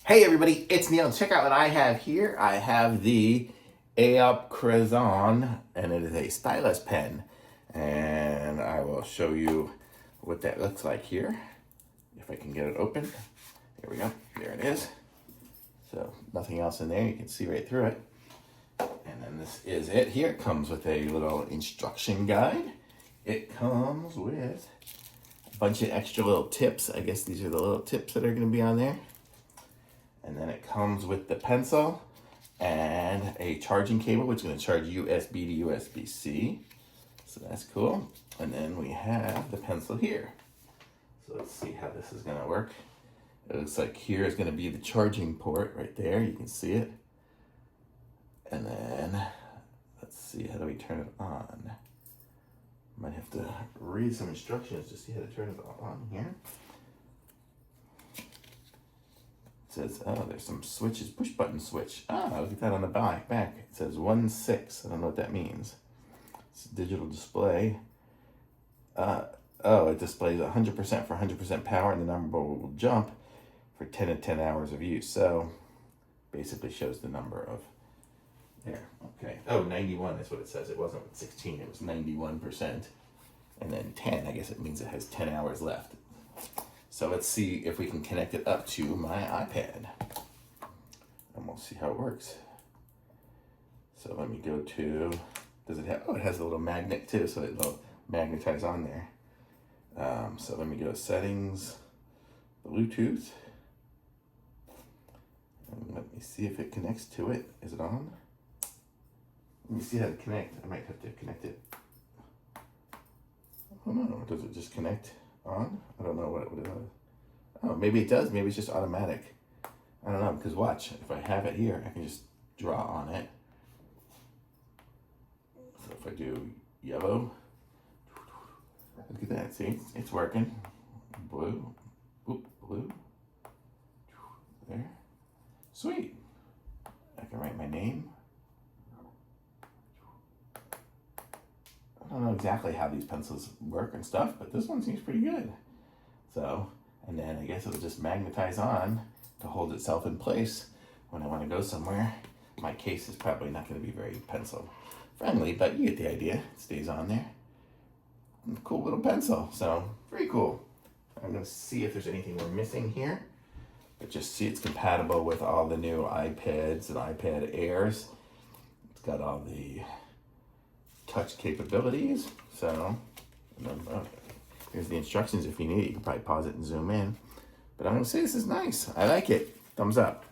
Hey everybody, it's Neil. Check out what I have here. I have the AOPCREZON, and it is a stylus pen. And I will show you what that looks like here. If I can get it open. There we go. There it is. So nothing else in there. You can see right through it. And then this is it here. It comes with a little instruction guide. It comes with a bunch of extra little tips. I guess these are the little tips that are going to be on there. And then it comes with the pencil and a charging cable, which is going to charge USB to USB-C. So that's cool. And then we have the pencil here. So let's see how this is going to work. It looks like here is going to be the charging port right there. You can see it. And then let's see, how do we turn it on? Might have to read some instructions to see how to turn it on here. Says, oh, there's some switches, push button switch. Ah, look at that on the back. It says 1.6. I don't know what that means. It's a digital display. It displays 100% for 100% power, and the number will jump for 10 to 10 hours of use. So basically shows the number of there. Okay. Oh, 91 is what it says. It wasn't 16. It was 91%. And then 10, I guess it means it has 10 hours left. So let's see if we can connect it up to my iPad. And we'll see how it works. So let me go to, does it have, oh, it has a little magnet too, so it'll magnetize on there. So let me go to settings, Bluetooth. And let me see if it connects to it. Is it on? Let me see how to connect. I might have to connect it. Oh no, does it just connect on? I don't know what it is. Oh, maybe it does. Maybe it's just automatic. I don't know, because watch, if I have it here, I can just draw on it. So if I do yellow, look at that, see, it's working. Blue, oop, blue, there. Sweet. I can write my name. I don't know exactly how these pencils work and stuff, but this one seems pretty good. So, and then I guess it'll just magnetize on to hold itself in place when I want to go somewhere. My case is probably not going to be very pencil friendly, but you get the idea. It stays on there. Cool little pencil, so very cool. I'm going to see if there's anything we're missing here. But just see it's compatible with all the new iPads and iPad Airs. It's got all the touch capabilities. So here's the instructions if you need it. You can probably pause it and zoom in. But I'm going to say this is nice. I like it. Thumbs up.